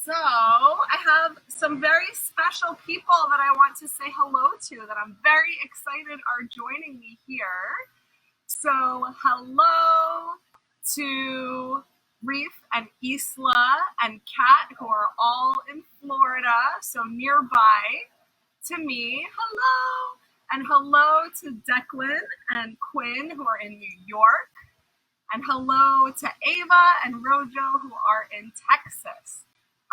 So I have some very special people that I want to say hello to that I'm very excited are joining me here. So hello to Reef and Isla and Kat, who are all in Florida, so nearby to me. Hello. And hello to Declan and Quinn, who are in New York. And hello to Ava and Rojo, who are in Texas.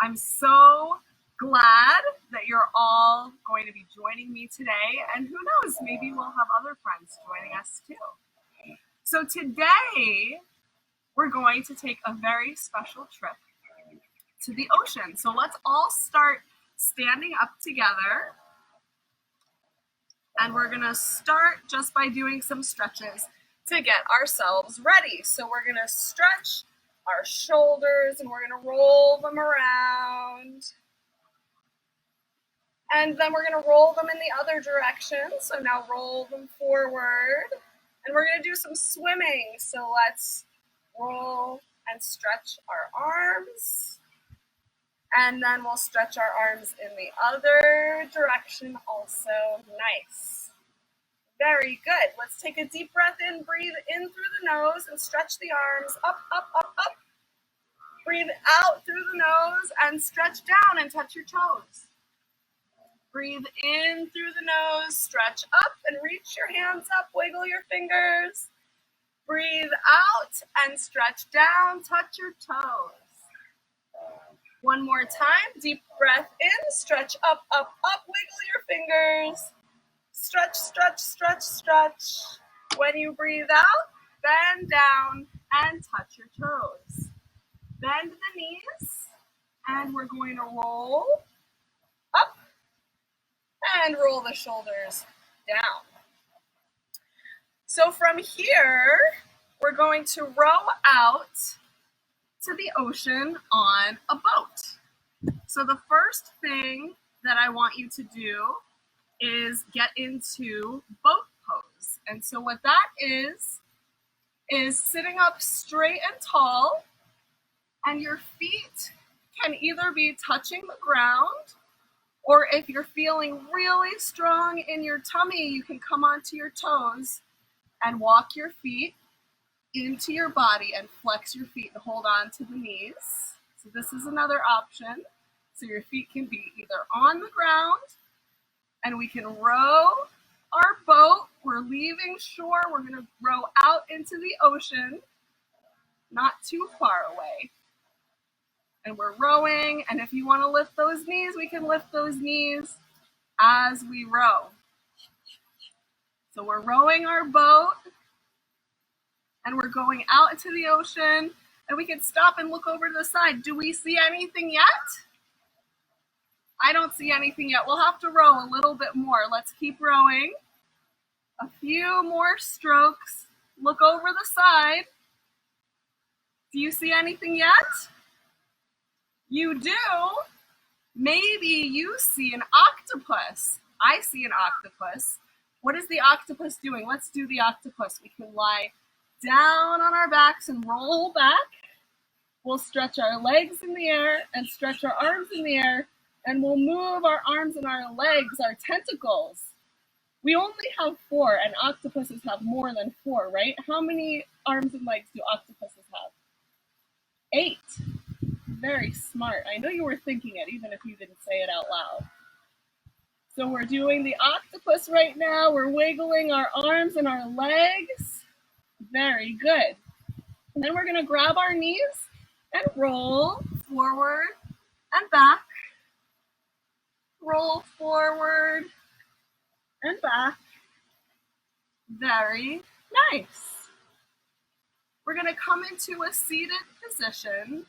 I'm so glad that you're all going to be joining me today. And who knows, maybe we'll have other friends joining us too. So today, we're going to take a very special trip to the ocean. So let's all start standing up together. And we're gonna start just by doing some stretches to get ourselves ready. So we're gonna stretch our shoulders and we're gonna roll them around. And then we're gonna roll them in the other direction. So now roll them forward. And we're gonna do some swimming. So let's roll and stretch our arms. And then we'll stretch our arms in the other direction also. Nice. Very good. Let's take a deep breath in. Breathe in through the nose and stretch the arms up, up, up, up. Breathe out through the nose and stretch down and touch your toes. Breathe in through the nose, stretch up and reach your hands up, wiggle your fingers. Breathe out and stretch down, touch your toes. One more time, deep breath in, stretch up, up, up, wiggle your fingers. Stretch, stretch, stretch, stretch. When you breathe out, bend down and touch your toes. Bend the knees, and we're going to roll up and roll the shoulders down. So from here, we're going to row out to the ocean on a boat. So the first thing that I want you to do is get into boat pose. And so what that is sitting up straight and tall, and your feet can either be touching the ground, or if you're feeling really strong in your tummy, you can come onto your toes and walk your feet into your body and flex your feet and hold on to the knees. So this is another option. So your feet can be either on the ground, and we can row our boat. We're leaving shore. We're going to row out into the ocean, not too far away. And we're rowing, and if you want to lift those knees, we can lift those knees as we row. So we're rowing our boat, and we're going out into the ocean, and we can stop and look over to the side. Do we see anything yet? I don't see anything yet. We'll have to row a little bit more. Let's keep rowing. A few more strokes. Look over the side. Do you see anything yet? You do. Maybe you see an octopus. I see an octopus. What is the octopus doing? Let's do the octopus. We can lie down on our backs and roll back. We'll stretch our legs in the air and stretch our arms in the air, and we'll move our arms and our legs, our tentacles. We only have 4, and octopuses have more than 4, right? How many arms and legs do octopuses have? 8. Very smart. I know you were thinking it, even if you didn't say it out loud. So we're doing the octopus right now. We're wiggling our arms and our legs. Very good. And then we're going to grab our knees and roll forward and back. Roll forward and back. Very nice. We're going to come into a seated position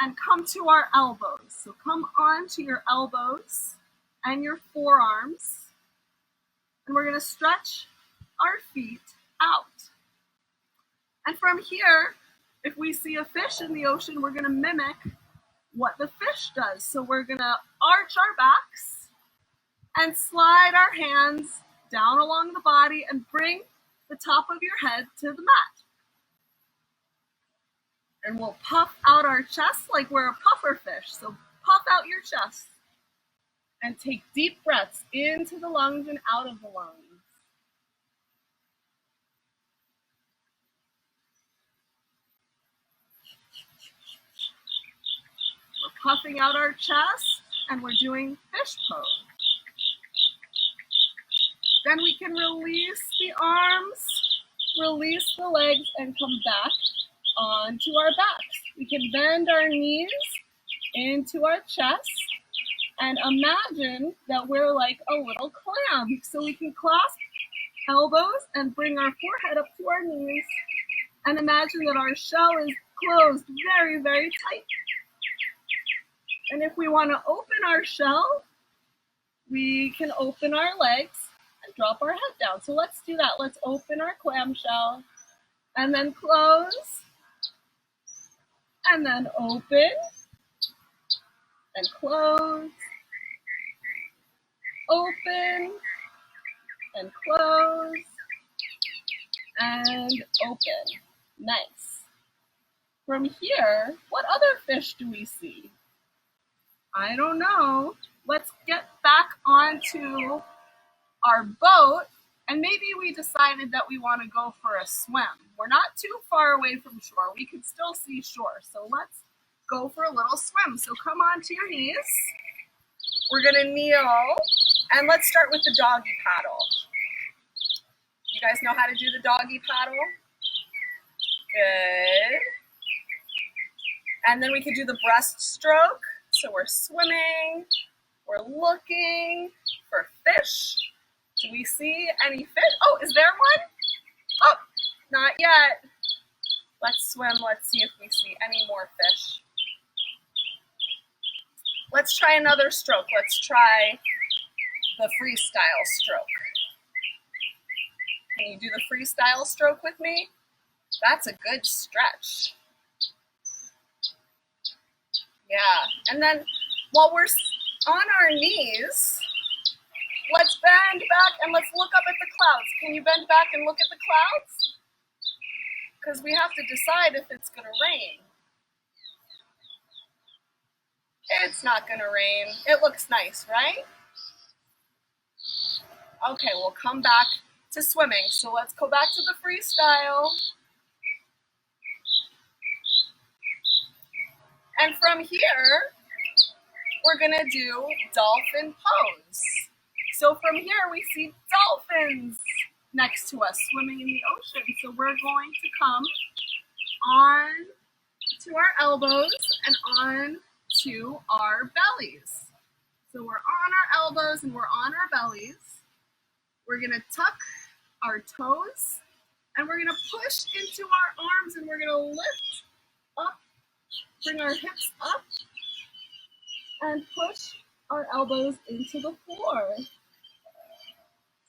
and come to our elbows. So come on to your elbows and your forearms. And we're going to stretch our feet out. And from here, if we see a fish in the ocean, we're going to mimic what the fish does. So we're going to arch our backs and slide our hands down along the body and bring the top of your head to the mat. And we'll puff out our chest like we're a puffer fish. So puff out your chest and take deep breaths into the lungs and out of the lungs. We're puffing out our chest and we're doing fish pose. Then we can release the arms, release the legs, and come back onto our backs. We can bend our knees into our chest and imagine that we're like a little clam. So we can clasp elbows and bring our forehead up to our knees and imagine that our shell is closed very, very tight. And if we want to open our shell, we can open our legs and drop our head down. So let's do that. Let's open our clamshell and then close and then open and close, open and close and open. Nice. From here, what other fish do we see? I don't know. Let's get back onto our boat, and maybe we decided that we want to go for a swim. We're not too far away from shore. We can still see shore, so let's go for a little swim. So come onto your knees. We're gonna kneel, and let's start with the doggy paddle. You guys know how to do the doggy paddle? Good. And then we can do the breaststroke. So we're swimming, we're looking for fish. Do we see any fish? Oh, is there one? Oh, not yet. Let's swim, let's see if we see any more fish. Let's try another stroke. Let's try the freestyle stroke. Can you do the freestyle stroke with me? That's a good stretch. Yeah, and then while we're on our knees, let's bend back and let's look up at the clouds. Can you bend back and look at the clouds? Because we have to decide if it's going to rain. It's not going to rain. It looks nice, right? Okay, we'll come back to swimming. So let's go back to the freestyle. And from here, we're gonna do dolphin pose. So from here, we see dolphins next to us swimming in the ocean. So we're going to come on to our elbows and on to our bellies. So we're on our elbows and we're on our bellies. We're gonna tuck our toes and we're gonna push into our arms and we're gonna lift up. Bring our hips up and push our elbows into the floor.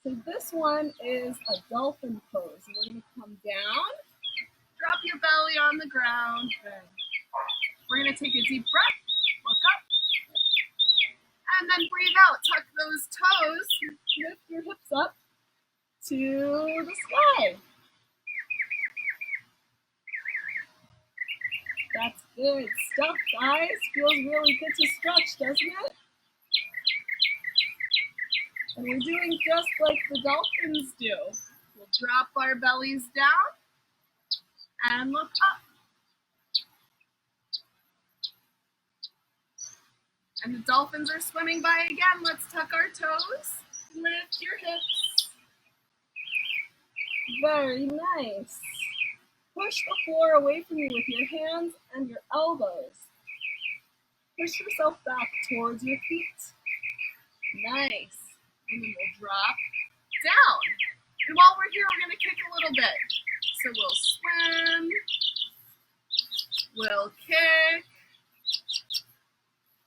So this one is a dolphin pose. We're going to come down, drop your belly on the ground. We're going to take a deep breath, look up, and then breathe out. Tuck those toes, lift your hips up to the sky. That's good stuff, guys. Feels really good to stretch, doesn't it? And we're doing just like the dolphins do. We'll drop our bellies down and look up. And the dolphins are swimming by again. Let's tuck our toes, lift your hips. Very nice. Push the floor away from you with your hands and your elbows. Push yourself back towards your feet. Nice. And then we'll drop down. And while we're here, we're going to kick a little bit. So we'll swim. We'll kick.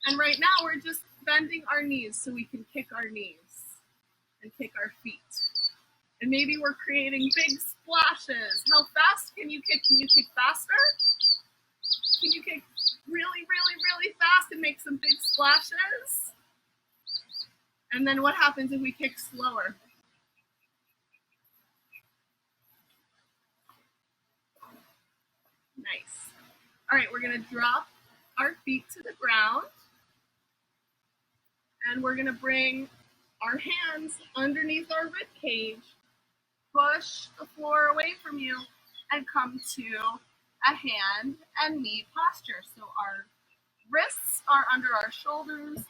And right now, we're just bending our knees so we can kick our knees and kick our feet. And maybe we're creating big splashes. How fast can you kick? Can you kick faster? Can you kick really, really, really fast and make some big splashes? And then what happens if we kick slower? Nice. All right, we're gonna drop our feet to the ground. And we're gonna bring our hands underneath our rib cage, push the floor away from you, and come to a hand and knee posture. So our wrists are under our shoulders,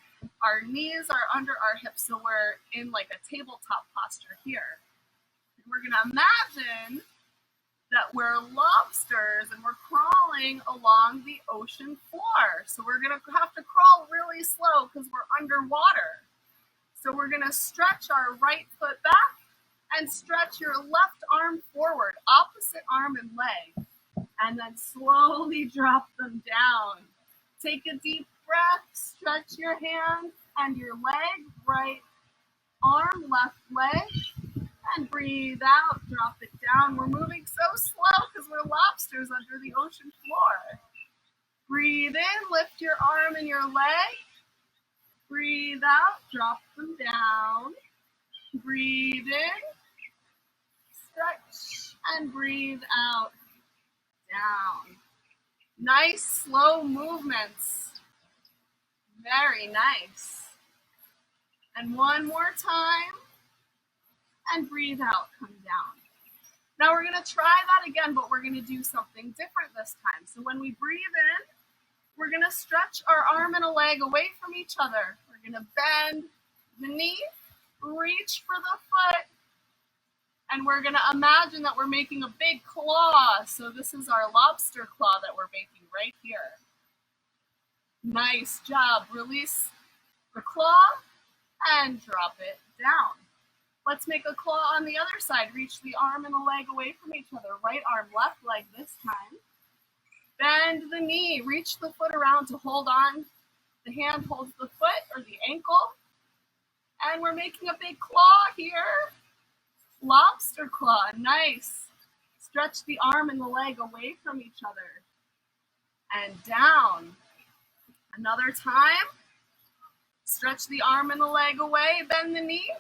our knees are under our hips, so we're in like a tabletop posture here. And we're gonna imagine that we're lobsters and we're crawling along the ocean floor. So we're gonna have to crawl really slow because we're underwater. So we're gonna stretch our right foot back and stretch your left arm forward, opposite arm and leg, and then slowly drop them down. Take a deep breath, stretch your hand and your leg, right arm, left leg, and breathe out, drop it down. We're moving so slow because we're lobsters under the ocean floor. Breathe in, lift your arm and your leg. Breathe out, drop them down. Breathe in, stretch, and breathe out, down. Nice, slow movements. Very nice. And one more time. And breathe out, come down. Now we're going to try that again, but we're going to do something different this time. So when we breathe in, we're going to stretch our arm and a leg away from each other. We're going to bend the knee, reach for the foot, and we're going to imagine that we're making a big claw. So this is our lobster claw that we're making right here. Nice job. Release the claw and drop it down. Let's make a claw on the other side. Reach the arm and the leg away from each other. Right arm, left leg this time. Bend the knee. Reach the foot around to hold on. The hand holds the foot or the ankle. And we're making a big claw here. Lobster claw. Nice. Stretch the arm and the leg away from each other. And down. Another time. Stretch the arm and the leg away. Bend the knee.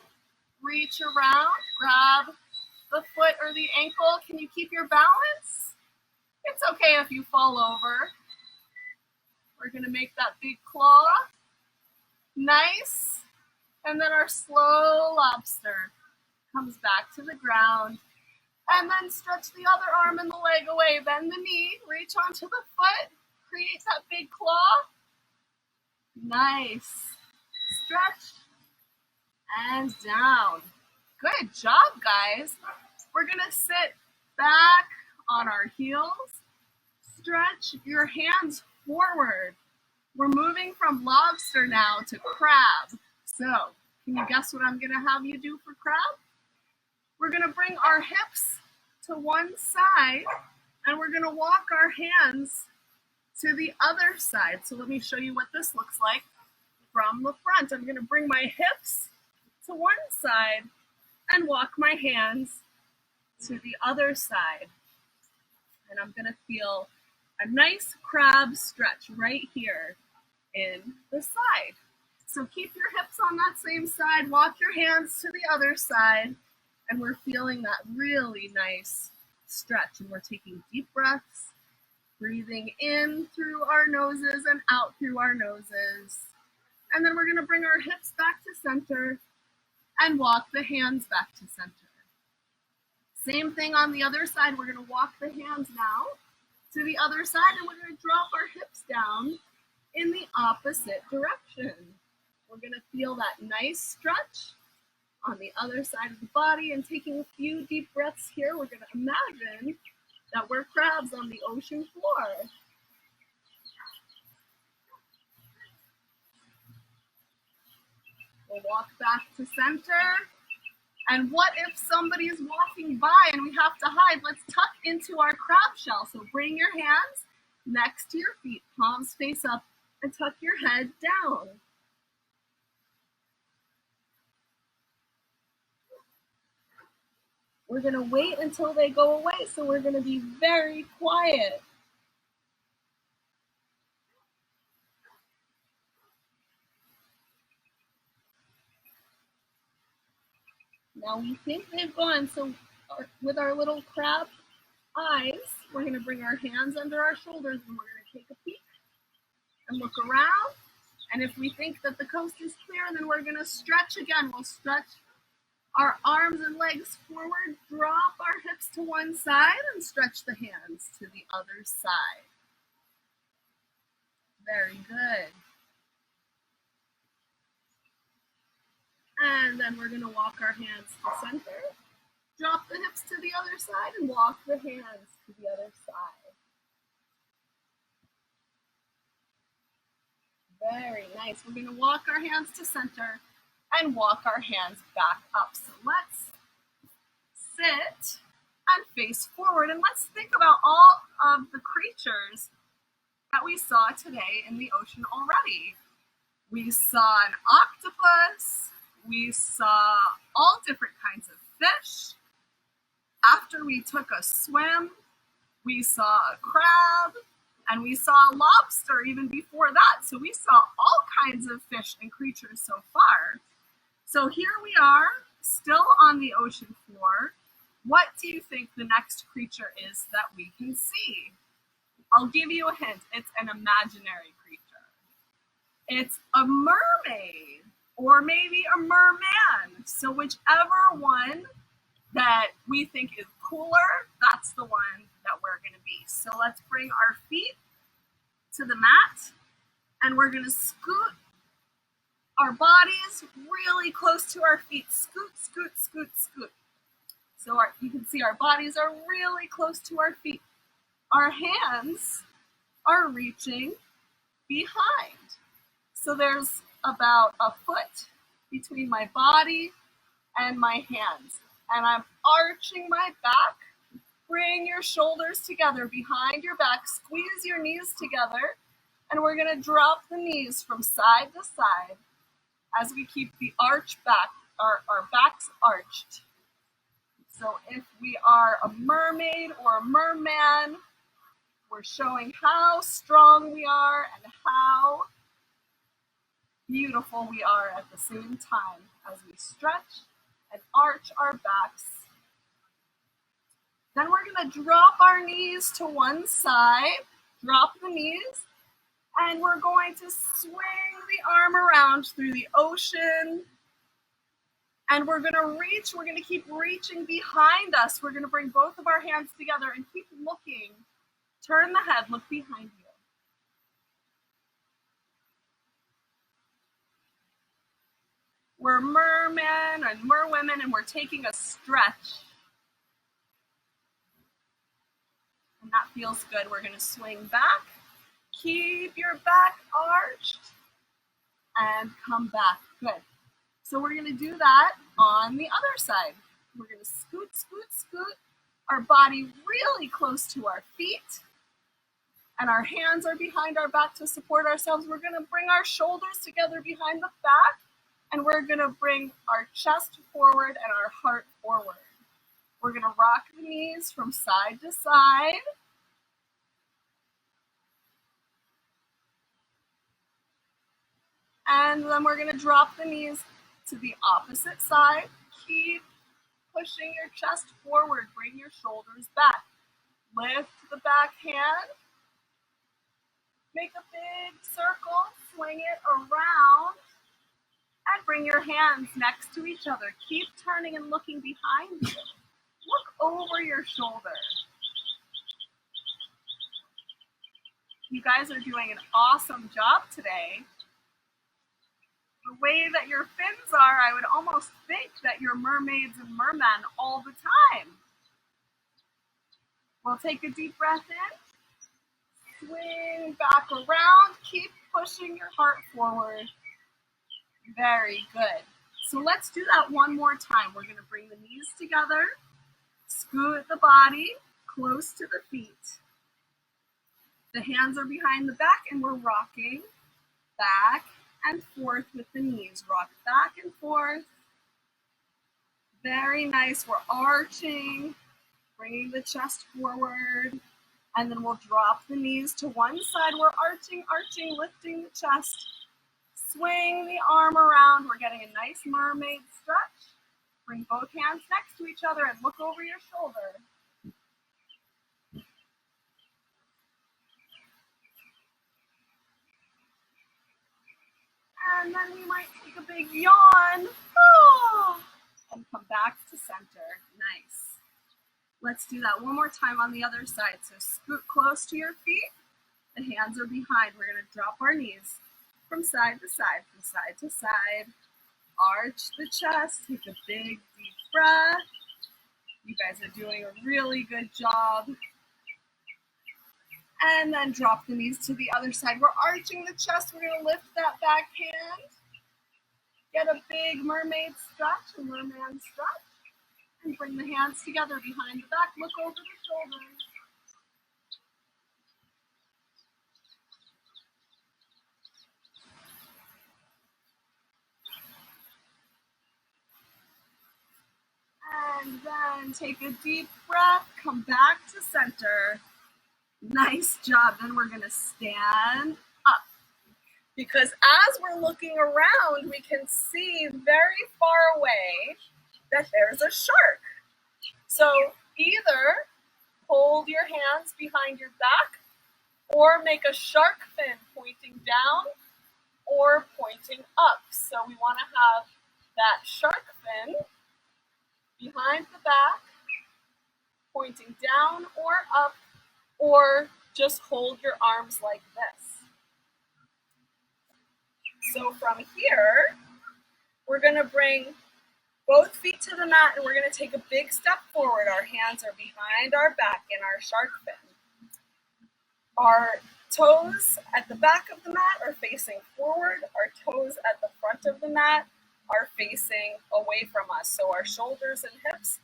Reach around, grab the foot or the ankle. Can you keep your balance? It's okay if you fall over. We're gonna make that big claw. Nice. And then our slow lobster comes back to the ground. And then stretch the other arm and the leg away. Bend the knee, reach onto the foot, create that big claw. Nice. Stretch. And down. Good job, guys. We're gonna sit back on our heels. Stretch your hands forward. We're moving from lobster now to crab. So, can you guess what I'm gonna have you do for crab? We're gonna bring our hips to one side and we're gonna walk our hands to the other side. So let me show you what this looks like from the front. I'm gonna bring my hips to one side and walk my hands to the other side. And I'm gonna feel a nice crab stretch right here in the side. So keep your hips on that same side, walk your hands to the other side, and we're feeling that really nice stretch. And we're taking deep breaths, breathing in through our noses and out through our noses. And then we're gonna bring our hips back to center and walk the hands back to center. Same thing on the other side. We're going to walk the hands now to the other side and we're going to drop our hips down in the opposite direction. We're going to feel that nice stretch on the other side of the body and taking a few deep breaths here. We're going to imagine that we're crabs on the ocean floor. We'll walk back to center. And what if somebody is walking by and we have to hide? Let's tuck into our crab shell. So bring your hands next to your feet, palms face up, and tuck your head down. We're going to wait until they go away, so we're going to be very quiet. Now we think they've gone, so with our little crab eyes, we're going to bring our hands under our shoulders and we're going to take a peek and look around And if we think that the coast is clear, then we're going to stretch again. We'll stretch our arms and legs forward, drop our hips to one side, and stretch the hands to the other side. Very good. And then we're going to walk our hands to center, drop the hips to the other side, and walk the hands to the other side. Very nice. We're going to walk our hands to center and walk our hands back up. So let's sit and face forward, and let's think about all of the creatures that we saw today in the ocean already. We saw an octopus. We saw all different kinds of fish. After we took a swim, we saw a crab, and we saw a lobster even before that. So we saw all kinds of fish and creatures so far. So here we are, still on the ocean floor. What do you think the next creature is that we can see? I'll give you a hint. It's an imaginary creature. It's a mermaid, or maybe a merman. So whichever one that we think is cooler, that's the one that we're going to be. So let's bring our feet to the mat, and we're going to scoot our bodies really close to our feet. Scoot, scoot, scoot, scoot. So you can see our bodies are really close to our feet. Our hands are reaching behind. So there's about a foot between my body and my hands. And I'm arching my back. Bring your shoulders together behind your back. Squeeze your knees together. And we're going to drop the knees from side to side as we keep the arch back, our backs arched. So if we are a mermaid or a merman, we're showing how strong we are and how beautiful we are at the same time as we stretch and arch our backs. Then we're going to drop our knees to one side, drop the knees, and we're going to swing the arm around through the ocean. And we're going to keep reaching behind us. We're going to bring both of our hands together and keep looking. Turn the head, look behind you. We're mermen and merwomen, and we're taking a stretch. And that feels good. We're going to swing back. Keep your back arched. And come back. Good. So we're going to do that on the other side. We're going to scoot, scoot, scoot. Our body really close to our feet. And our hands are behind our back to support ourselves. We're going to bring our shoulders together behind the back. And we're going to bring our chest forward and our heart forward. We're going to rock the knees from side to side. And then we're going to drop the knees to the opposite side. Keep pushing your chest forward. Bring your shoulders back. Lift the back hand. Make a big circle. Swing it around. And bring your hands next to each other. Keep turning and looking behind you. Look over your shoulder. You guys are doing an awesome job today. The way that your fins are, I would almost think that you're mermaids and mermen all the time. We'll take a deep breath in. Swing back around. Keep pushing your heart forward. Very good. So let's do that one more time. We're going to bring the knees together. Scoot the body close to the feet. The hands are behind the back, and we're rocking back and forth with the knees. Rock back and forth. Very nice. We're arching, bringing the chest forward, and then we'll drop the knees to one side. We're arching, arching, lifting the chest. Swing the arm around. We're getting a nice mermaid stretch. Bring both hands next to each other and look over your shoulder. And then we might take a big yawn. Oh, and come back to center. Nice. Let's do that one more time on the other side. So scoot close to your feet. The hands are behind. We're going to drop our knees from side to side, from side to side. Arch the chest. Take a big, deep breath. You guys are doing a really good job. And then drop the knees to the other side. We're arching the chest. We're going to lift that back hand. Get a big mermaid stretch, a merman stretch. And bring the hands together behind the back. Look over the shoulders. And then take a deep breath. Come back to center. Nice job. Then we're going to stand up. Because as we're looking around, we can see very far away that there's a shark. So either hold your hands behind your back or make a shark fin pointing down or pointing up. So we want to have that shark fin behind the back, pointing down or up, or just hold your arms like this. So from here, we're going to bring both feet to the mat and we're going to take a big step forward. Our hands are behind our back in our shark fin. Our toes at the back of the mat are facing forward. Our toes at the front of the mat are facing away from us. So our shoulders and hips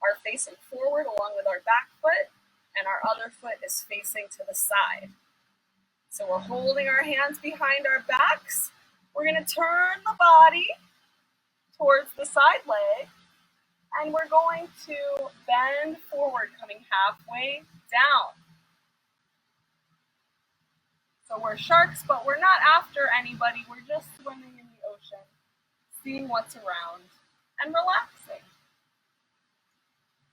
are facing forward along with our back foot, and our other foot is facing to the side. So we're holding our hands behind our backs. We're going to turn the body towards the side leg, and we're going to bend forward, coming halfway down. So we're sharks, but we're not after anybody. We're just swimming in the ocean, seeing what's around, and relaxing.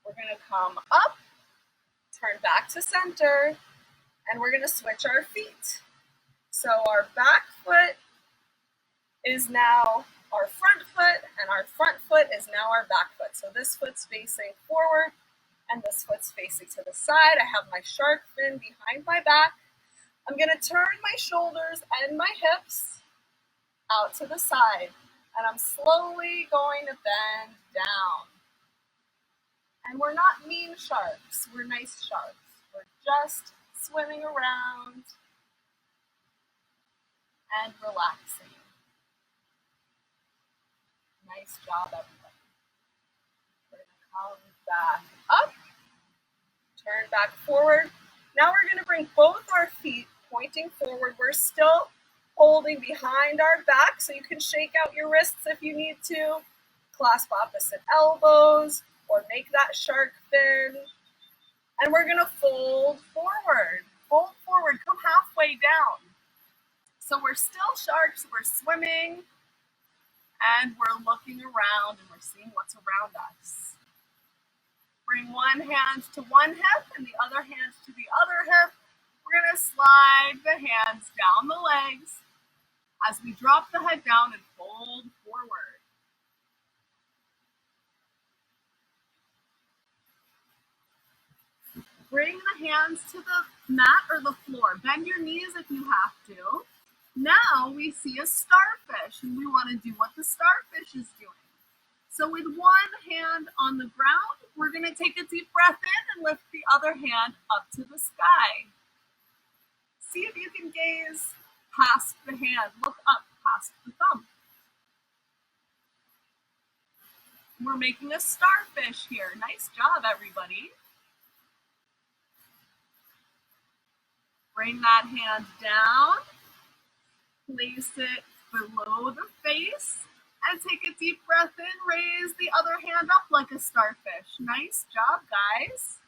We're going to come up, turn back to center, and we're going to switch our feet. So our back foot is now our front foot, and our front foot is now our back foot. So this foot's facing forward, and this foot's facing to the side. I have my shark fin behind my back. I'm going to turn my shoulders and my hips out to the side, and I'm slowly going to bend down. And we're not mean sharks, we're nice sharks. We're just swimming around and relaxing. Nice job, everybody. We're going to come back up, turn back forward. Now we're going to bring both our feet pointing forward. We're still holding behind our back, so you can shake out your wrists if you need to. Clasp opposite elbows, or make that shark fin. And we're going to fold forward. Fold forward, come halfway down. So we're still sharks, we're swimming, and we're looking around and we're seeing what's around us. Bring one hand to one hip and the other hand to the other hip. We're going to slide the hands down the legs as we drop the head down and fold forward. Bring the hands to the mat or the floor. Bend your knees if you have to. Now we see a starfish, and we want to do what the starfish is doing. So with one hand on the ground, we're going to take a deep breath in and lift the other hand up to the sky. See if you can gaze past the hand. Look up past the thumb. We're making a starfish here. Nice job, everybody. Bring that hand down. Place it below the face. And take a deep breath in. Raise the other hand up like a starfish. Nice job, guys.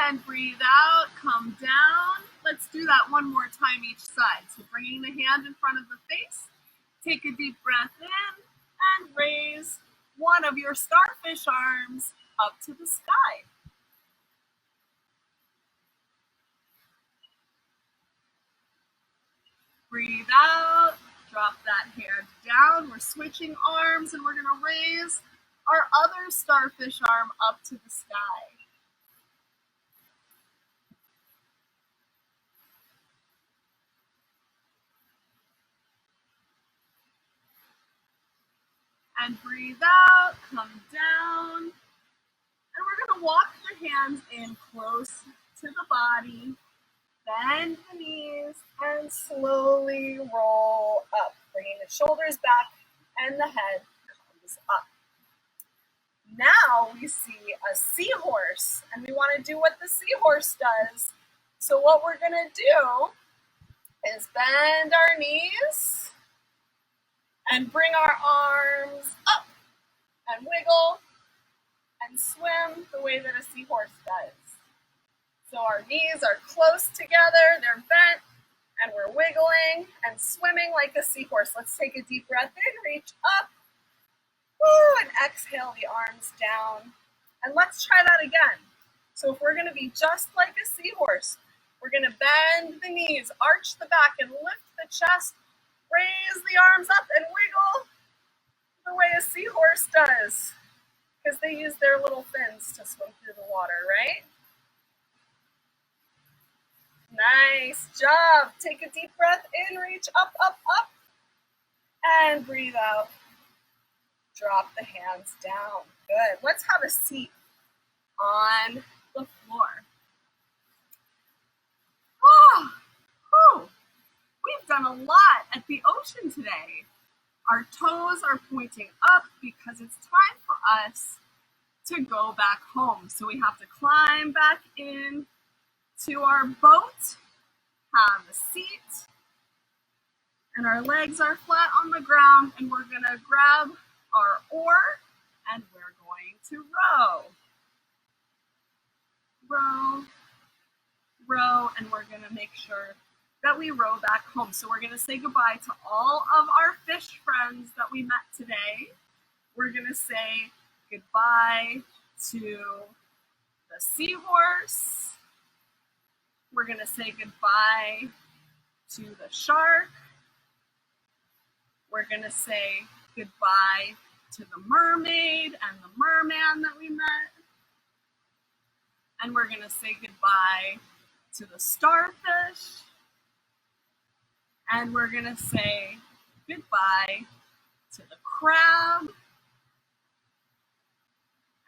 And breathe out, come down. Let's do that one more time each side. So bringing the hand in front of the face. Take a deep breath in and raise one of your starfish arms up to the sky. Breathe out, drop that hand down. We're switching arms and we're gonna raise our other starfish arm up to the sky. And breathe out, come down. And we're gonna walk the hands in close to the body. Bend the knees and slowly roll up, bringing the shoulders back and the head comes up. Now we see a seahorse, and we want to do what the seahorse does. So what we're going to do is bend our knees and bring our arms up and wiggle and swim the way that a seahorse does. So our knees are close together, they're bent, and we're wiggling and swimming like a seahorse. Let's take a deep breath in, reach up, and exhale the arms down. And let's try that again. So if we're gonna be just like a seahorse, we're gonna bend the knees, arch the back, and lift the chest, raise the arms up and wiggle the way a seahorse does, because they use their little fins to swim through the water, right? Nice job. Take a deep breath in, reach up, up, up, and breathe out. Drop the hands down. Good. Let's have a seat on the floor. We've done a lot at the ocean today. Our toes are pointing up because it's time for us to go back home. So we have to climb back in to our boat, have a seat, and our legs are flat on the ground, and we're gonna grab our oar and we're going to row. Row, row, and we're gonna make sure that we row back home. So we're gonna say goodbye to all of our fish friends that we met today. We're gonna say goodbye to the seahorse. We're gonna say goodbye to the shark. We're gonna say goodbye to the mermaid and the merman that we met. And we're gonna say goodbye to the starfish. And we're gonna say goodbye to the crab.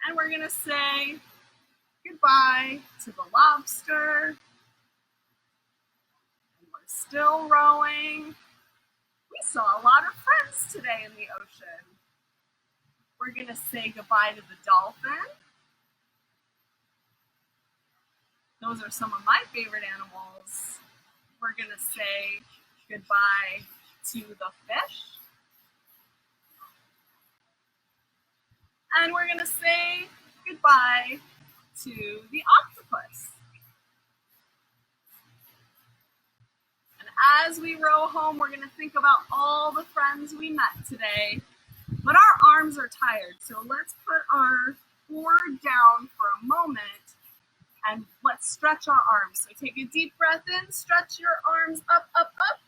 And we're gonna say goodbye to the lobster. And we're still rowing. We saw a lot of friends today in the ocean. We're gonna say goodbye to the dolphin. Those are some of my favorite animals. We're gonna say goodbye to the fish. And we're gonna say goodbye to the octopus. And as we row home, we're gonna think about all the friends we met today, but our arms are tired. So let's put our board down for a moment and let's stretch our arms. So take a deep breath in, stretch your arms up, up, up.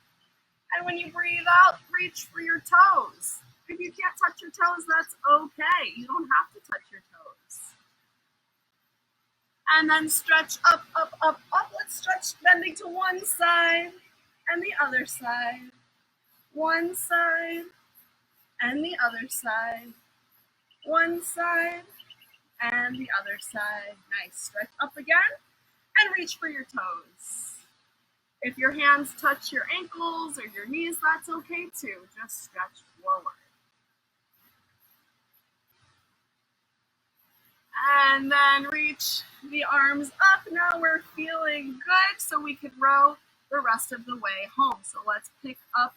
And when you breathe out, reach for your toes. If you can't touch your toes, that's okay. You don't have to touch your toes. And then stretch up, up, up, up. Let's stretch, bending to one side and the other side. One side and the other side. One side and the other side. Nice. Stretch up again and reach for your toes. If your hands touch your ankles or your knees, that's okay too. Just stretch forward. And then reach the arms up. Now we're feeling good, so we could row the rest of the way home. So let's pick up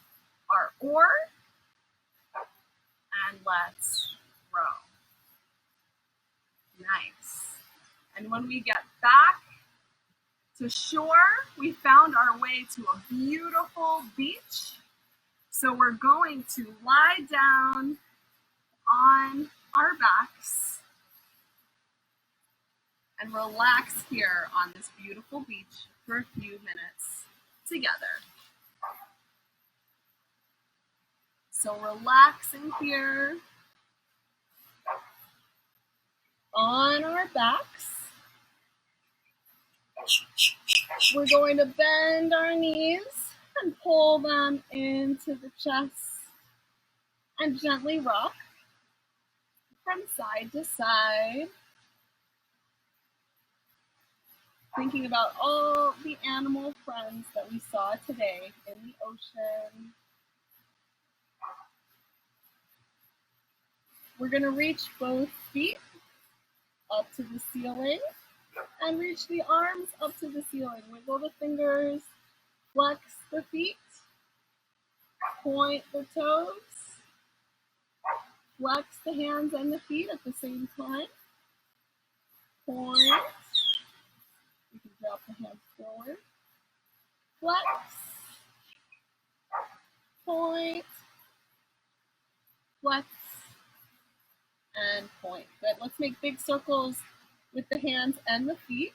our oar and let's row. Nice. And when we get back to shore, we found our way to a beautiful beach. So we're going to lie down on our backs and relax here on this beautiful beach for a few minutes together. So relaxing here on our backs. We're going to bend our knees and pull them into the chest and gently rock from side to side. Thinking about all the animal friends that we saw today in the ocean. We're going to reach both feet up to the ceiling and reach the arms up to the ceiling. Wiggle the fingers, flex the feet, point the toes, flex the hands and the feet at the same time. Point. You can drop the hands forward. Flex. Point. Flex. And point. Good. Let's make big circles with the hands and the feet.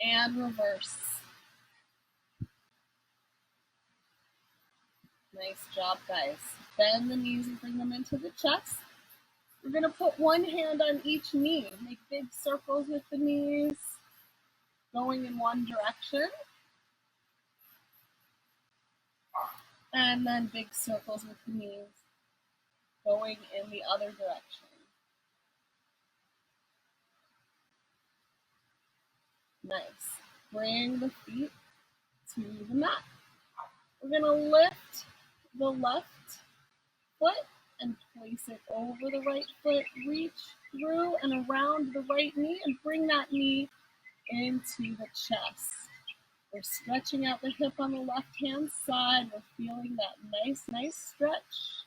And reverse. Nice job, guys. Bend the knees and bring them into the chest. We're going to put one hand on each knee. Make big circles with the knees, going in one direction. And then big circles with the knees, going in the other direction. Nice. Bring the feet to the mat. We're going to lift the left foot and place it over the right foot. Reach through and around the right knee and bring that knee into the chest. We're stretching out the hip on the left-hand side. We're feeling that nice stretch.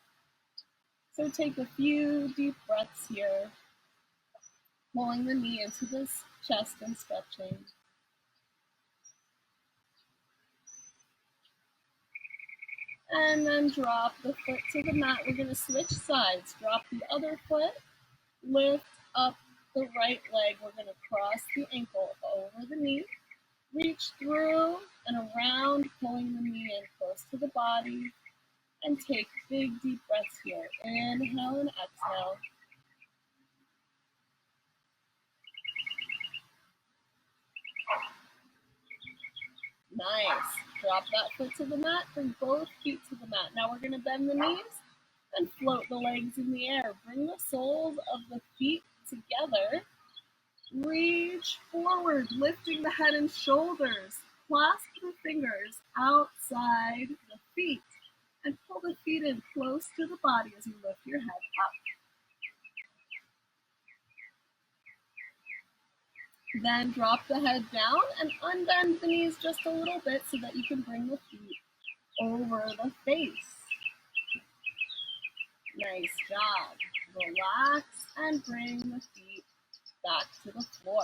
So take a few deep breaths here, pulling the knee into this chest and stretching. And then drop the foot to the mat. We're going to switch sides. Drop the other foot, lift up the right leg. We're going to cross the ankle over the knee, reach through and around, pulling the knee in close to the body, and take big deep breaths here. Inhale and exhale. Nice. Drop that foot to the mat, bring both feet to the mat. Now we're going to bend the knees and float the legs in the air. Bring the soles of the feet together. Reach forward, lifting the head and shoulders. Clasp the fingers outside the feet and pull the feet in close to the body as you lift your head up. Then drop the head down and unbend the knees just a little bit so that you can bring the feet over the face. Nice job. Relax and bring the feet back to the floor.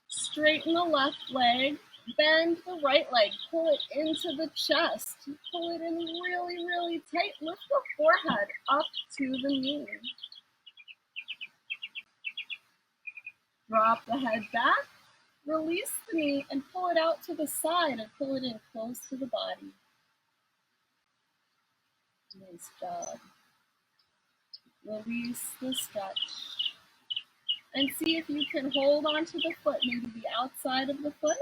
Straighten the left leg, bend the right leg, pull it into the chest. Pull it in really tight. Lift the forehead up to the knee. Drop the head back, release the knee, and pull it out to the side and pull it in close to the body. Nice job. Release the stretch. And see if you can hold onto the foot, maybe the outside of the foot,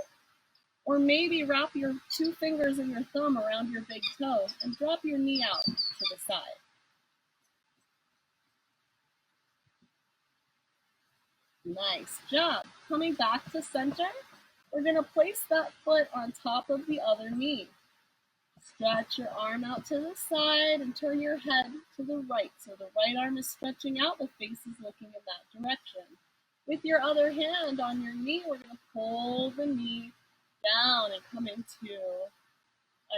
or maybe wrap your two fingers and your thumb around your big toe and drop your knee out to the side. Nice job. Coming back to center, we're going to place that foot on top of the other knee. Stretch your arm out to the side and turn your head to the right. So the right arm is stretching out, the face is looking in that direction. With your other hand on your knee, we're going to pull the knee down and come into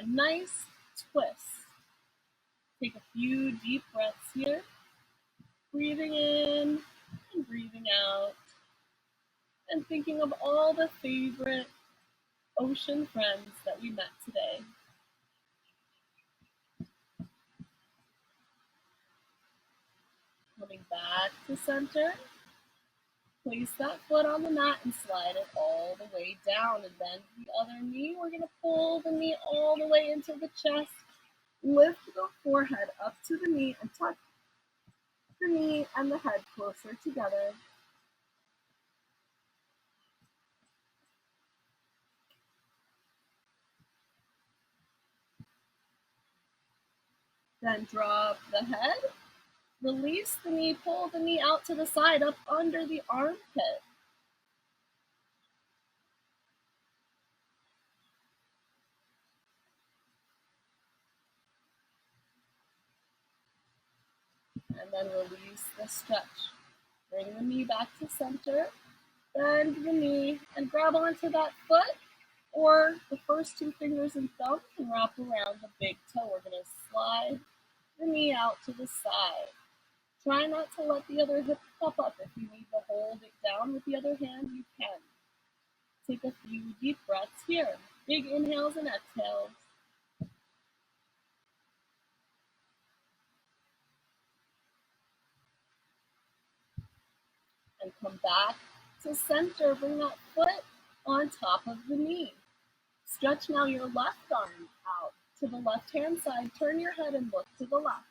a nice twist. Take a few deep breaths here. Breathing in and breathing out. And thinking of all the favorite ocean friends that we met today. to center. Place that foot on the mat and slide it all the way down, and bend the other knee. We're going to pull the knee all the way into the chest. Lift the forehead up to the knee and tuck the knee and the head closer together. Then drop the head, release the knee, pull the knee out to the side, up under the armpit. And then release the stretch. Bring the knee back to center, bend the knee, and grab onto that foot, or the first two fingers and thumb can wrap around the big toe. We're going to slide the knee out to the side. Try not to let the other hip pop up. If you need to hold it down with the other hand, you can. Take a few deep breaths here. Big inhales and exhales. And come back to center. Bring that foot on top of the knee. Stretch now your left arm out to the left-hand side. Turn your head and look to the left.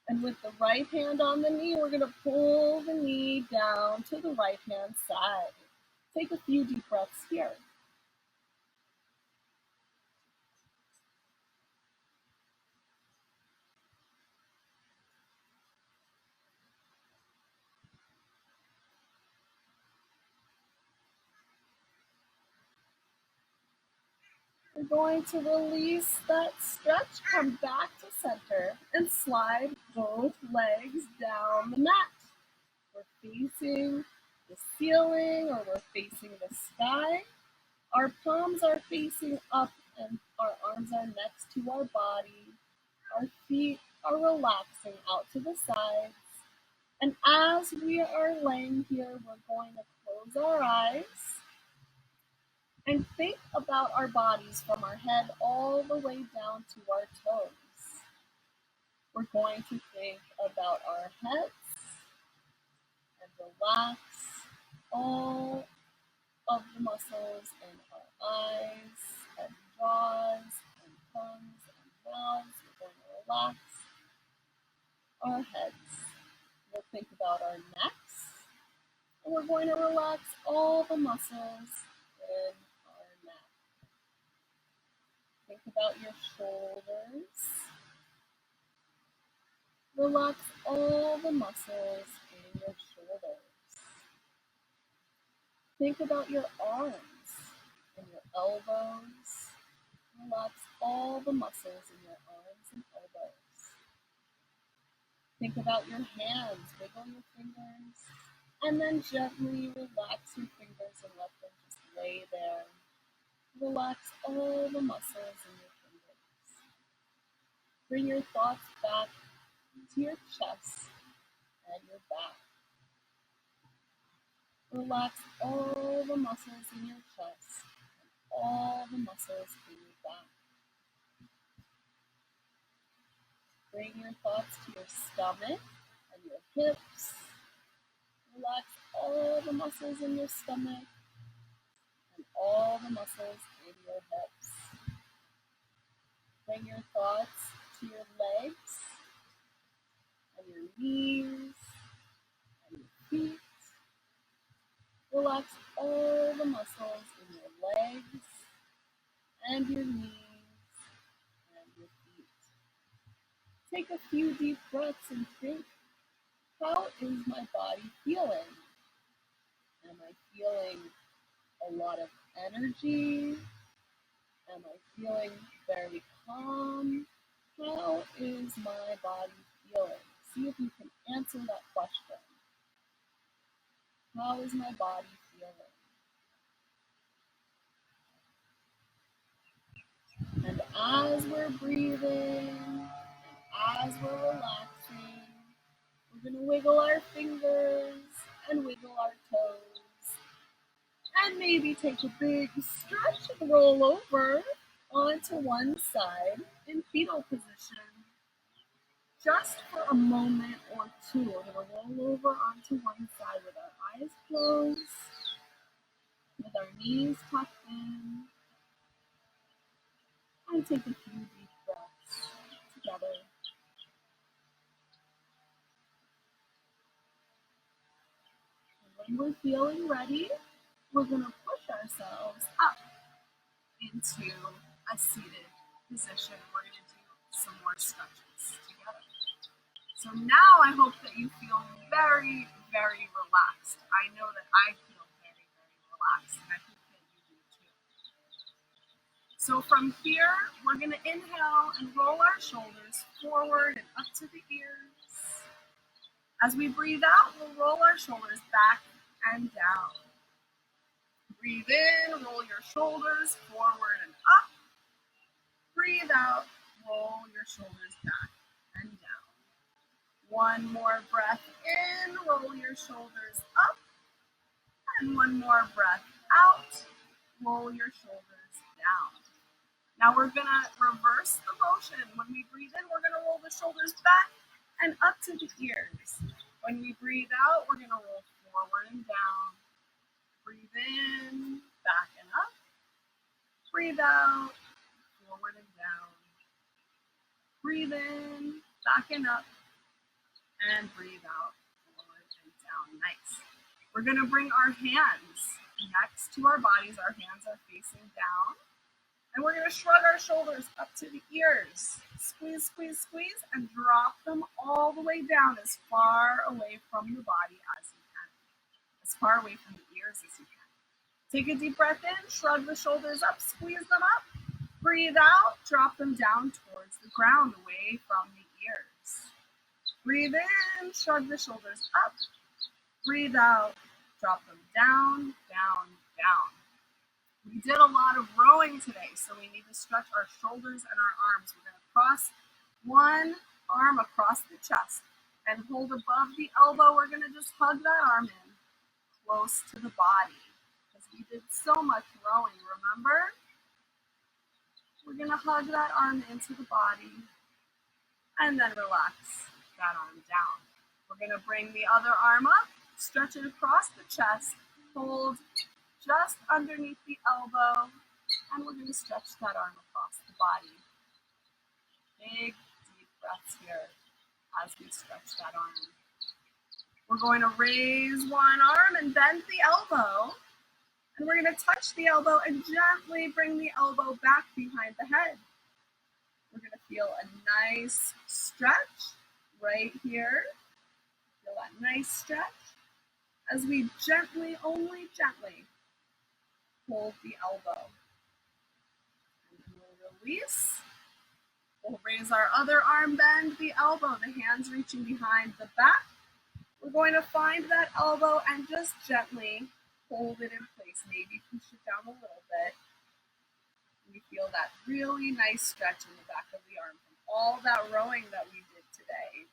And with the right hand on the knee, we're going to pull the knee down to the right-hand side. Take a few deep breaths here. We're going to release that stretch, come back to center, and slide both legs down the mat. We're facing the ceiling or we're facing the sky. Our palms are facing up and our arms are next to our body. Our feet are relaxing out to the sides. And as we are laying here, we're going to close our eyes and think about our bodies from our head all the way down to our toes. We're going to think about our heads and relax all of the muscles in our eyes and jaws and tongues and mouths. We're going to relax our heads. We'll think about our necks, and we're going to relax all the muscles in our neck. Think about your shoulders. Relax all the muscles in your shoulders. Think about your arms and your elbows. Relax all the muscles in your arms and elbows. Think about your hands. Wiggle your fingers. And then gently relax your fingers and let them just lay there. Relax all the muscles in your fingers. Bring your thoughts back to your chest and your back. Relax all the muscles in your chest and all the muscles in your back. Bring your thoughts to your stomach and your hips. Relax all the muscles in your stomach and all the muscles in your hips. Bring your thoughts to your legs and your knees and your feet. Relax all the muscles in your legs and your knees and your feet. Take a few deep breaths and think, how is my body feeling? Am I feeling a lot of energy? Am I feeling very calm? How is my body feeling? See if you can answer that question. How is my body feeling? And as we're breathing, and as we're relaxing, we're going to wiggle our fingers and wiggle our toes. And maybe take a big stretch and roll over onto one side in fetal position. just for a moment or two. We're going to roll over onto one side with our eyes closed, with our knees tucked in, and take a few deep breaths together. And when we're feeling ready, we're going to push ourselves up into a seated position. We're going to do some more stretches together. So now I hope that you feel very, very relaxed. I know that I feel very, very relaxed, and I hope that you do too. So from here, we're going to inhale and roll our shoulders forward and up to the ears. As we breathe out, we'll roll our shoulders back and down. Breathe in, roll your shoulders forward and up. Breathe out, roll your shoulders back and down. One more breath in, roll your shoulders up. And one more breath out, roll your shoulders down. Now we're going to reverse the motion. When we breathe in, we're going to roll the shoulders back and up to the ears. When we breathe out, we're going to roll forward and down. Breathe in, back and up. Breathe out, forward and down. Breathe in, back and up. And breathe out, forward and down. Nice. We're going to bring our hands next to our bodies. Our hands are facing down. And we're going to shrug our shoulders up to the ears. Squeeze, squeeze, squeeze, and drop them all the way down as far away from the body as you can. As far away from the ears as you can. Take a deep breath in, shrug the shoulders up, squeeze them up. Breathe out, drop them down towards the ground, away from the ears. Breathe in, shrug the shoulders up. Breathe out, drop them down, down, down. We did a lot of rowing today, so we need to stretch our shoulders and our arms. We're going to cross one arm across the chest and hold above the elbow. We're going to just hug that arm in close to the body because we did so much rowing, remember? We're going to hug that arm into the body and then relax that arm down. We're going to bring the other arm up, stretch it across the chest, hold just underneath the elbow, and we're going to stretch that arm across the body. Big, deep breaths here as we stretch that arm. We're going to raise one arm and bend the elbow, and we're going to touch the elbow and gently bring the elbow back behind the head. We're going to feel a nice stretch right here. Feel that nice stretch as we gently, only gently, hold the elbow. And then we'll release. We'll raise our other arm, bend the elbow, the hands reaching behind the back. We're going to find that elbow and just gently hold it in place. Maybe push it down a little bit. We feel that really nice stretch in the back of the arm from all that rowing that we did today.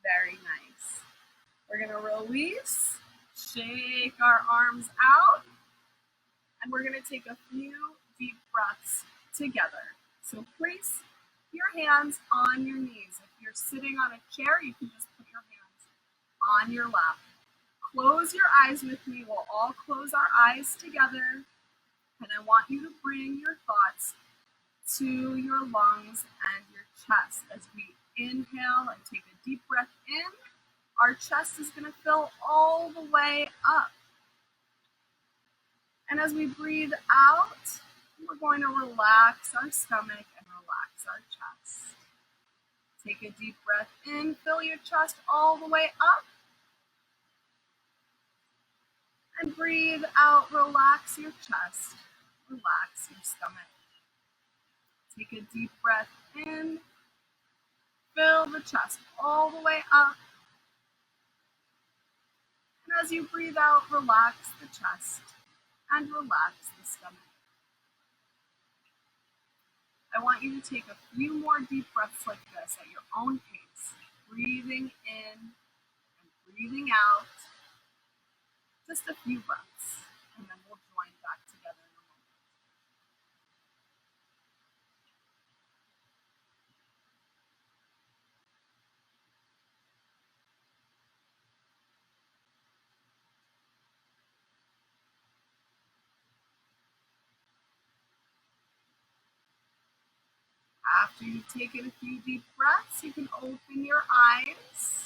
Very nice. We're going to release, shake our arms out, and we're going to take a few deep breaths together. So place your hands on your knees. If you're sitting on a chair, you can just put your hands on your lap. Close your eyes with me. We'll all close our eyes together. And I want you to bring your thoughts to your lungs and your chest. As we inhale and take a deep breath in, our chest is going to fill all the way up. And as we breathe out, we're going to relax our stomach and relax our chest. Take a deep breath in, fill your chest all the way up. And breathe out, relax your chest, relax your stomach. Take a deep breath in, fill the chest all the way up. And as you breathe out, relax the chest and relax the stomach. I want you to take a few more deep breaths like this at your own pace, breathing in and breathing out. Just a few breaths, and then we'll join back together in a moment. After you've taken a few deep breaths, you can open your eyes.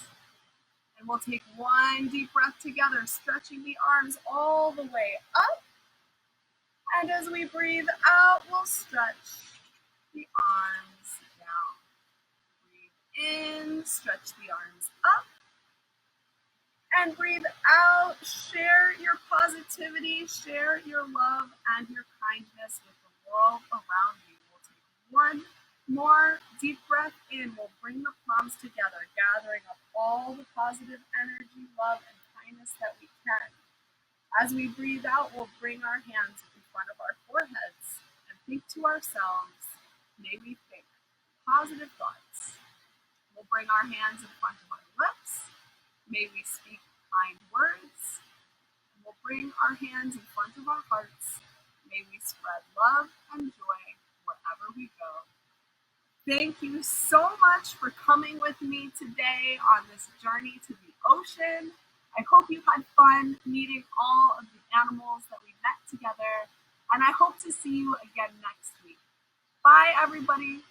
And we'll take one deep breath together, stretching the arms all the way up. And as we breathe out, we'll stretch the arms down. Breathe in, stretch the arms up. And breathe out, share your positivity, share your love and your kindness with the world around you. We'll take one more deep breath in. We'll bring the palms together, gathering up all the positive energy, love, and kindness that we can. As we breathe out, we'll bring our hands in front of our foreheads and think to ourselves, may we think positive thoughts. We'll bring our hands in front of our lips. May we speak kind words. And we'll bring our hands in front of our hearts. May we spread love and joy wherever we go. Thank you so much for coming with me today on this journey to the ocean. I hope you had fun meeting all of the animals that we met together, and I hope to see you again next week. Bye, everybody.